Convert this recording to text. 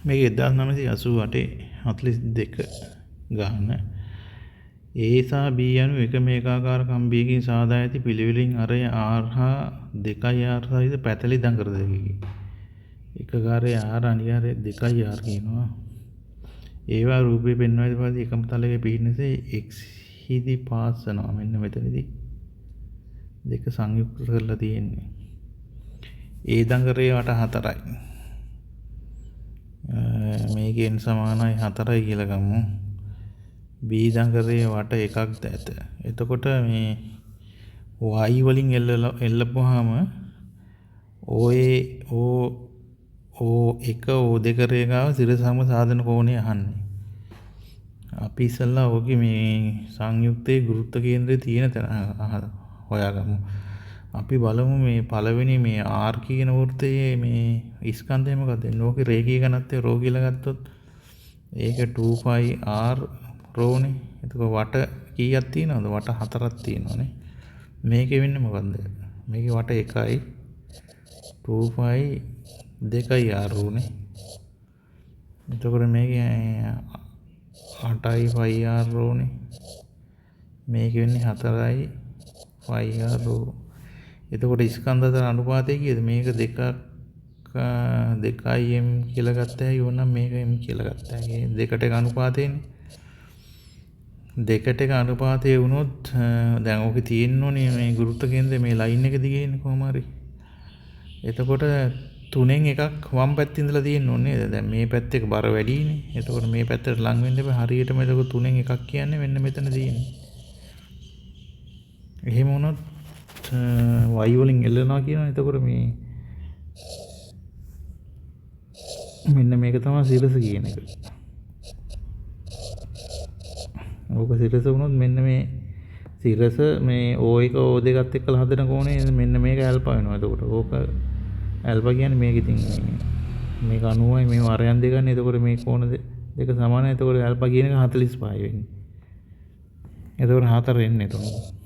මේක 1988 42 ගාන A සහ B යනු එකම ඒකාකාර කම්බියකින් සාදා ඇති පිළිවෙලින් අරය R හා 2R සහිත පැතලි දඟර දෙකකි. එක කාරය R අනිත් කාරය 2R කියනවා. ඒවා රූපේ පෙන්වා ඇති පරිදි එකම තලයක පිහිටනසේ X හිදී පාස්සනවා. මෙන්න මෙතනදී දෙක සංයුක්ත කරලා තියෙන්නේ. A දඟරේ වට 4යි. මේකෙන් සමානයි 4යි කියලා ගමු. B දඟරේ වට එකක් ඇත. එතකොට මේ y වලින් එල්ලපුවාම OA O1 O2 රේඛාව සිරසම සාධන කෝණය අහන්නේ. අපි ඉස්සල්ලා ඔගේ මේ සංයුක්තයේ ගුරුත්ව කේන්ද්‍රය තියෙන තැන හොයාගමු. අපි බලමු මේ පළවෙනි මේ R කියන වෘත්තයේ මේ ස්කන්ධය මොකක්ද? ඕකේ රේඛීය ඝනත්වය ρ කියලා ගත්තොත් ඒක 2πr ρනේ. එතකොට වට කීයක් තියෙනවද? වට 4ක් තියෙනවනේ. මේකේ වෙන්නේ මොකද්ද? මේකේ වට 1යි 2π 2යි r රනේ. එතකොට මේකේ 8යි πr රනේ. මේකේ වෙන්නේ 4යි πr ρ. එතකොට ස්කන්ධ අතර අනුපාතය කීයද? මේක 2යි m කියලා ගත්තා. ඕනනම් මේක m කියලා ගත්තා. ඒ දෙකට එක අනුපාතයනේ. දෙකට එක අනුපාතය වුණොත් දැන් ඕකේ තියෙන්න ඕනේ මේ ගුරුත්ව කේන්ද්‍රය මේ ලයින් එක දිගේ ඉන්නේ කොහොම හරි. එතකොට තුනෙන් එකක් වම් පැත්තේ ඉඳලා තියෙන්න ඕනේ නේද? දැන් මේ පැත්තේ බර වැඩිනේ. එතකොට මේ පැත්තට ලං වෙන්න එපා. හරියටම එතකොට තුනෙන් එකක් කියන්නේ මෙන්න මෙතන තියෙන්නේ. එහෙම වුණොත් y වලින් එල්ලනවා කියනවා. එතකොට මේ මෙන්න මේක තමයි සිරස කියන එක. ඕක සිරස වුණොත් මෙන්න මේ සිරස මේ O1 O2ත් එක්කලා හදන කෝණය මෙන්න මේක ඇල්ෆා වෙනවා. එතකොට ඕක ඇල්ෆා කියන්නේ මේක ඉතින් මේක 90යි මේ වරයන් දෙකන්නේ. එතකොට මේ කෝණ දෙක සමානයි. එතකොට ඇල්ෆා කියන එක 45 වෙන්නේ. එතකොට 4 එන්නේ එතකොට.